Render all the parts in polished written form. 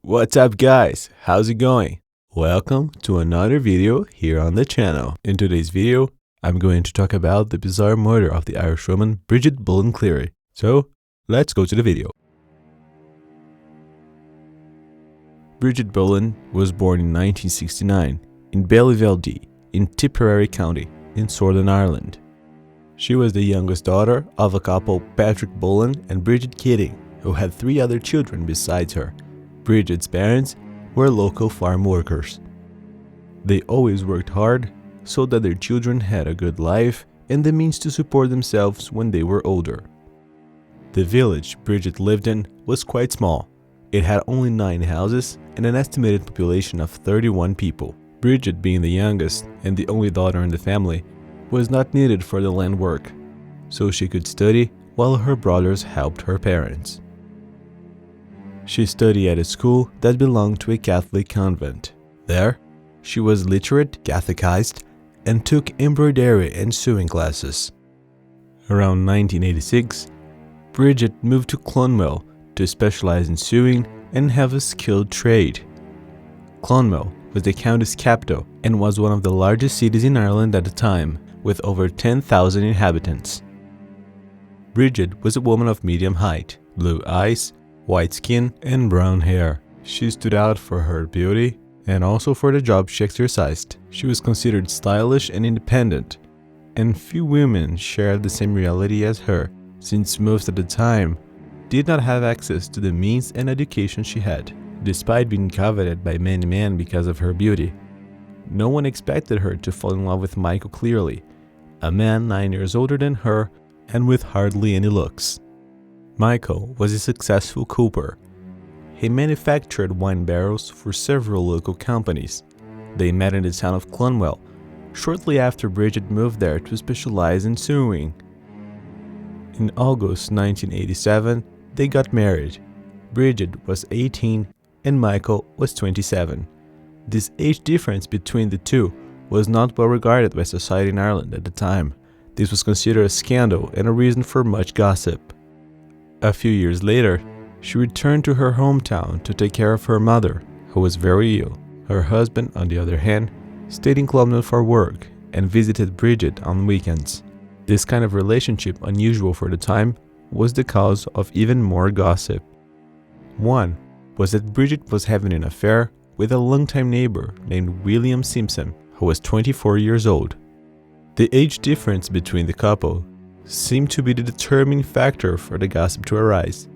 What's up guys, how's it going? Welcome to another video here on the channel. In today's video, I'm going to talk about the bizarre murder of the Irish woman Bridget Boland Cleary. So, let's go to the video. Bridget Boland was born in 1969 in Ballyveldie in Tipperary County in Southern Ireland. She was the youngest daughter of a couple, Patrick Boland and Bridget Keating, who had 3 other children besides her. Bridget's parents were local farm workers. They always worked hard so that their children had a good life and the means to support themselves when they were older. The village Bridget lived in was quite small. It had only 9 houses and an estimated population of 31 people. Bridget, being the youngest and the only daughter in the family, was not needed for the land work, so she could study while her brothers helped her parents. She studied at a school that belonged to a Catholic convent. There, she was literate, catechized, and took embroidery and sewing classes. Around 1986, Bridget moved to Clonmel to specialize in sewing and have a skilled trade. Clonmel was the county's capital and was one of the largest cities in Ireland at the time, with over 10,000 inhabitants. Bridget was a woman of medium height, blue eyes, white skin, and brown hair. She stood out for her beauty and also for the job she exercised. She was considered stylish and independent, and few women shared the same reality as her, since most at the time did not have access to the means and education she had. Despite being coveted by many men because of her beauty, no one expected her to fall in love with Michael Cleary, a man 9 years older than her and with hardly any looks. Michael was a successful cooper. He manufactured wine barrels for several local companies. They met in the town of Clonmel, shortly after Bridget moved there to specialize in sewing. In August 1987, they got married. Bridget was 18 and Michael was 27. This age difference between the two was not well regarded by society in Ireland at the time. This was considered a scandal and a reason for much gossip. A few years later, she returned to her hometown to take care of her mother, who was very ill. Her husband, on the other hand, stayed in Clonmel for work and visited Bridget on weekends. This kind of relationship, unusual for the time, was the cause of even more gossip. One was that Bridget was having an affair with a longtime neighbor named William Simpson, who was 24 years old. The age difference between the couple seemed to be the determining factor for the gossip to arise,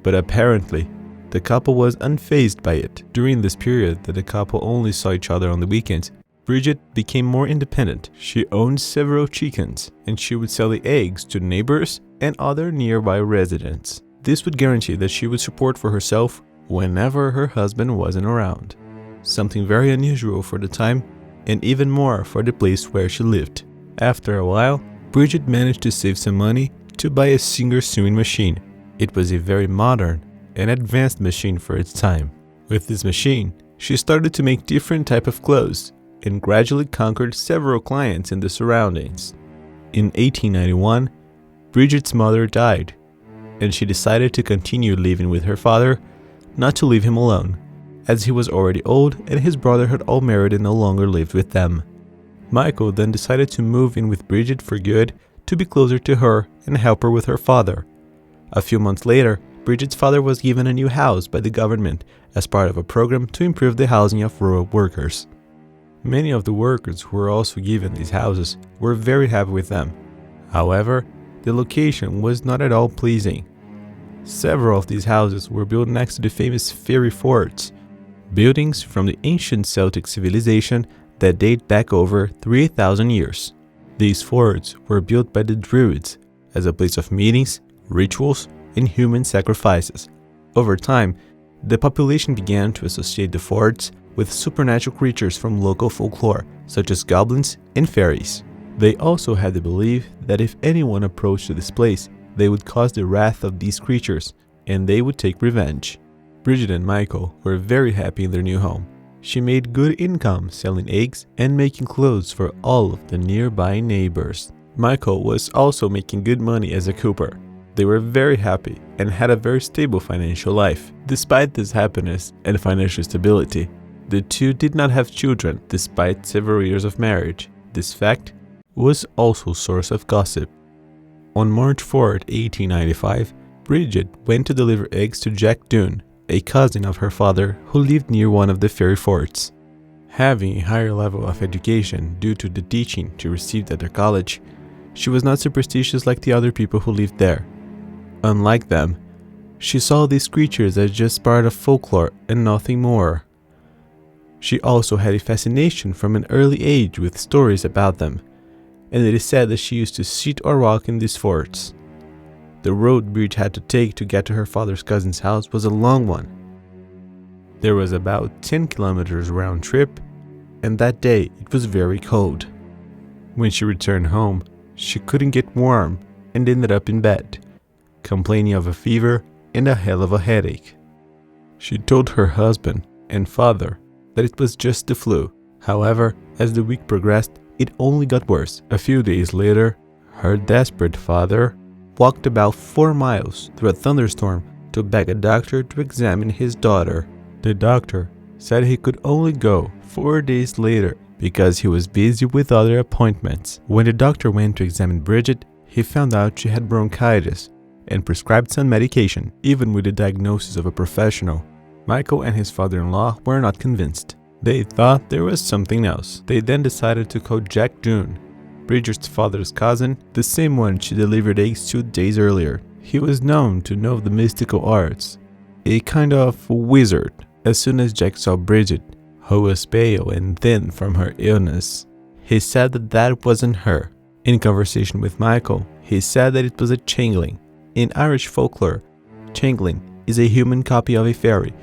but apparently the couple was unfazed by it. During this period that the couple only saw each other on the weekends, Bridget became more independent. She owned several chickens, and she would sell the eggs to neighbors and other nearby residents. This would guarantee that she would support for herself whenever her husband wasn't around, something very unusual for the time and even more for the place where she lived. After a while, Bridget managed to save some money to buy a Singer sewing machine. It was a very modern and advanced machine for its time. With this machine, she started to make different types of clothes and gradually conquered several clients in the surroundings. In 1891, Bridget's mother died, and she decided to continue living with her father, not to leave him alone, as he was already old and his brother had all married and no longer lived with them. Michael then decided to move in with Bridget for good to be closer to her and help her with her father. A few months later, Bridget's father was given a new house by the government as part of a program to improve the housing of rural workers. Many of the workers who were also given these houses were very happy with them. However, the location was not at all pleasing. Several of these houses were built next to the famous fairy forts, buildings from the ancient Celtic civilization that date back over 3,000 years. These forts were built by the Druids as a place of meetings, rituals, and human sacrifices. Over time, the population began to associate the forts with supernatural creatures from local folklore, such as goblins and fairies. They also had the belief that if anyone approached this place, they would cause the wrath of these creatures, and they would take revenge. Bridget and Michael were very happy in their new home. She made good income selling eggs and making clothes for all of the nearby neighbors. Michael was also making good money as a cooper. They were very happy and had a very stable financial life. Despite this happiness and financial stability, the two did not have children despite several years of marriage. This fact was also a source of gossip. On March 4, 1895, Bridget went to deliver eggs to Jack Dunn, a cousin of her father who lived near one of the ferry forts. Having a higher level of education due to the teaching she received at their college, she was not superstitious like the other people who lived there. Unlike them, she saw these creatures as just part of folklore and nothing more. She also had a fascination from an early age with stories about them, and it is said that she used to sit or walk in these forts. The road Bridget had to take to get to her father's cousin's house was a long one. There was about 10 kilometers round trip, and that day it was very cold. When she returned home, she couldn't get warm and ended up in bed, complaining of a fever and a hell of a headache. She told her husband and father that it was just the flu. However, as the week progressed, it only got worse. A few days later, her desperate father walked about 4 miles through a thunderstorm to beg a doctor to examine his daughter. The doctor said he could only go 4 days later because he was busy with other appointments. When the doctor went to examine Bridget, he found out she had bronchitis and prescribed some medication. Even with the diagnosis of a professional, Michael and his father-in-law were not convinced. They thought there was something else. They then decided to call Jack Dunn, Bridget's father's cousin, the same one she delivered eggs 2 days earlier. He was known to know the mystical arts, a kind of wizard. As soon as Jack saw Bridget, who was pale and thin from her illness, he said that wasn't her. In conversation with Michael, he said that it was a changeling. In Irish folklore, changeling is a human copy of a fairy,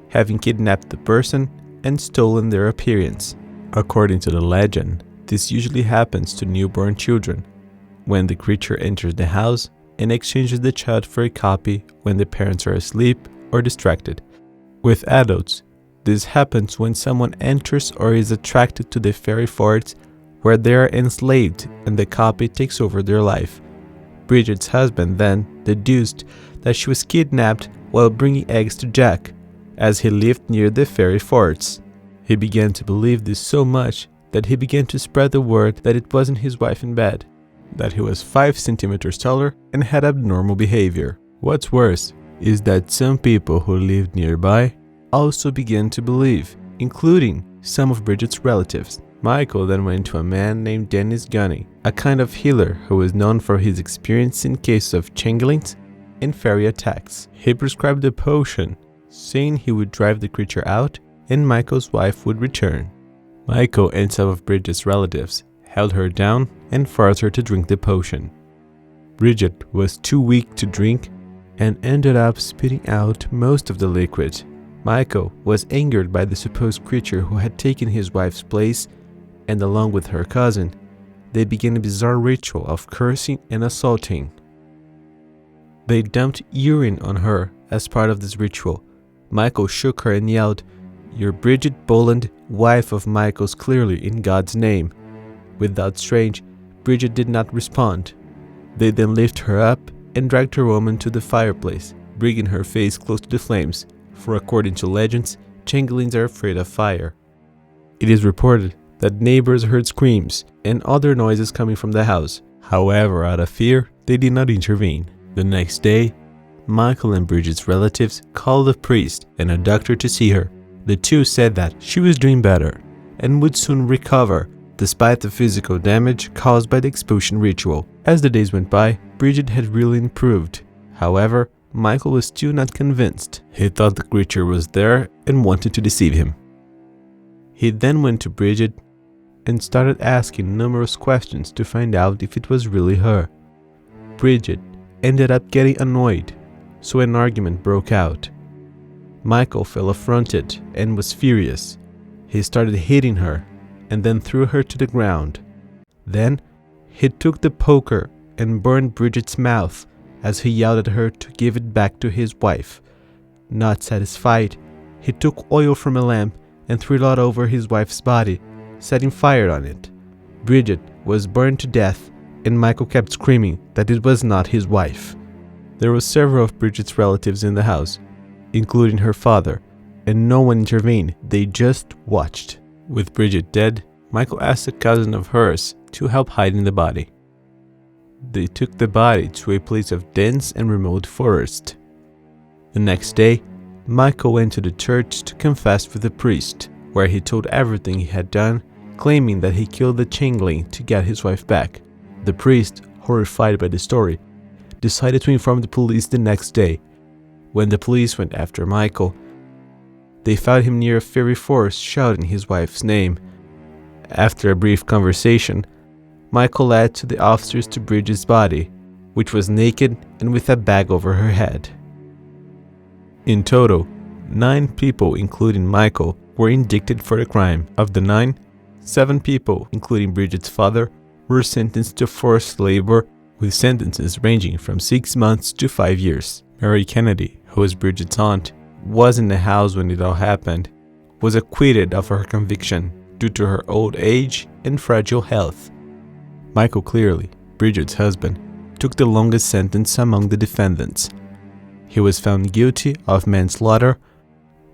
having kidnapped the person and stolen their appearance. According to the legend, this usually happens to newborn children, when the creature enters the house and exchanges the child for a copy when the parents are asleep or distracted. With adults, this happens when someone enters or is attracted to the fairy forts where they are enslaved and the copy takes over their life. Bridget's husband then deduced that she was kidnapped while bringing eggs to Jack, as he lived near the fairy forts. He began to believe this so much that he began to spread the word that it wasn't his wife in bed, that he was 5 centimeters taller and had abnormal behavior. What's worse is that some people who lived nearby also began to believe, including some of Bridget's relatives. Michael then went to a man named Dennis Gunny, a kind of healer who was known for his experience in cases of changelings and fairy attacks. He prescribed a potion, saying he would drive the creature out and Michael's wife would return. Michael and some of Bridget's relatives held her down and forced her to drink the potion. Bridget was too weak to drink and ended up spitting out most of the liquid. Michael was angered by the supposed creature who had taken his wife's place, and along with her cousin, they began a bizarre ritual of cursing and assaulting. They dumped urine on her as part of this ritual. Michael shook her and yelled, "You're Bridget Boland, wife of Michael's Cleary, in God's name." Without strange, Bridget did not respond. They then lifted her up and dragged her woman to the fireplace, bringing her face close to the flames, for according to legends, changelings are afraid of fire. It is reported that neighbors heard screams and other noises coming from the house. However, out of fear, they did not intervene. The next day, Michael and Bridget's relatives called a priest and a doctor to see her. The two said that she was doing better and would soon recover, despite the physical damage caused by the expulsion ritual. As the days went by, Bridget had really improved. However, Michael was still not convinced. He thought the creature was there and wanted to deceive him. He then went to Bridget and started asking numerous questions to find out if it was really her. Bridget ended up getting annoyed, so an argument broke out. Michael felt affronted and was furious. He started hitting her and then threw her to the ground. Then he took the poker and burned Bridget's mouth as he yelled at her to give it back to his wife. Not satisfied, he took oil from a lamp and threw it all over his wife's body, setting fire on it. Bridget was burned to death, and Michael kept screaming that it was not his wife. There were several of Bridget's relatives in the house, including her father, and no one intervened. They just watched. With Bridget dead, Michael asked a cousin of hers to help hiding the body. They took the body to a place of dense and remote forest. The next day, Michael went to the church to confess with the priest, where he told everything he had done, claiming that he killed the changeling to get his wife back. The priest, horrified by the story, decided to inform the police the next day. When the police went after Michael, they found him near a fairy forest shouting his wife's name. After a brief conversation, Michael led to the officers to Bridget's body, which was naked and with a bag over her head. In total, 9 people, including Michael, were indicted for the crime. Of the 9, 7 people, including Bridget's father, were sentenced to forced labor, with sentences ranging from 6 months to 5 years. Mary Kennedy, who was Bridget's aunt, was in the house when it all happened, was acquitted of her conviction due to her old age and fragile health. Michael Cleary, Bridget's husband, took the longest sentence among the defendants. He was found guilty of manslaughter,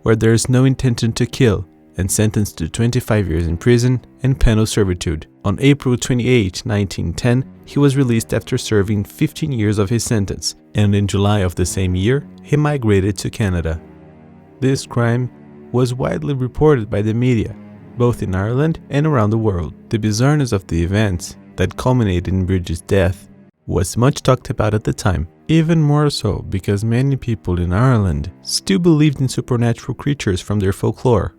where there is no intention to kill, and sentenced to 25 years in prison and penal servitude. On April 28, 1910, he was released after serving 15 years of his sentence, and in July of the same year, he migrated to Canada. This crime was widely reported by the media, both in Ireland and around the world. The bizarreness of the events that culminated in Bridget's death was much talked about at the time, even more so because many people in Ireland still believed in supernatural creatures from their folklore.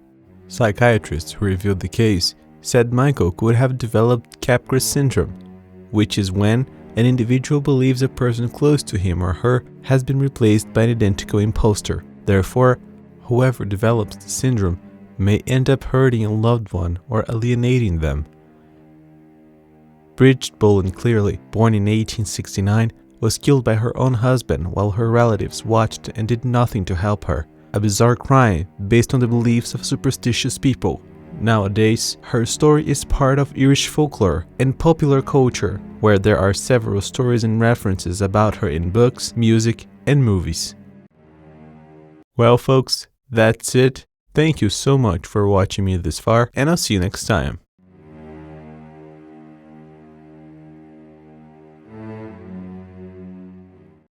Psychiatrists who reviewed the case said Michael could have developed Capgras syndrome, which is when an individual believes a person close to him or her has been replaced by an identical imposter. Therefore, whoever develops the syndrome may end up hurting a loved one or alienating them. Bridget Boland Cleary, born in 1869, was killed by her own husband while her relatives watched and did nothing to help her. A bizarre crime based on the beliefs of superstitious people. Nowadays, her story is part of Irish folklore and popular culture, where there are several stories and references about her in books, music, and movies. Well, folks, that's it. Thank you so much for watching me this far, and I'll see you next time.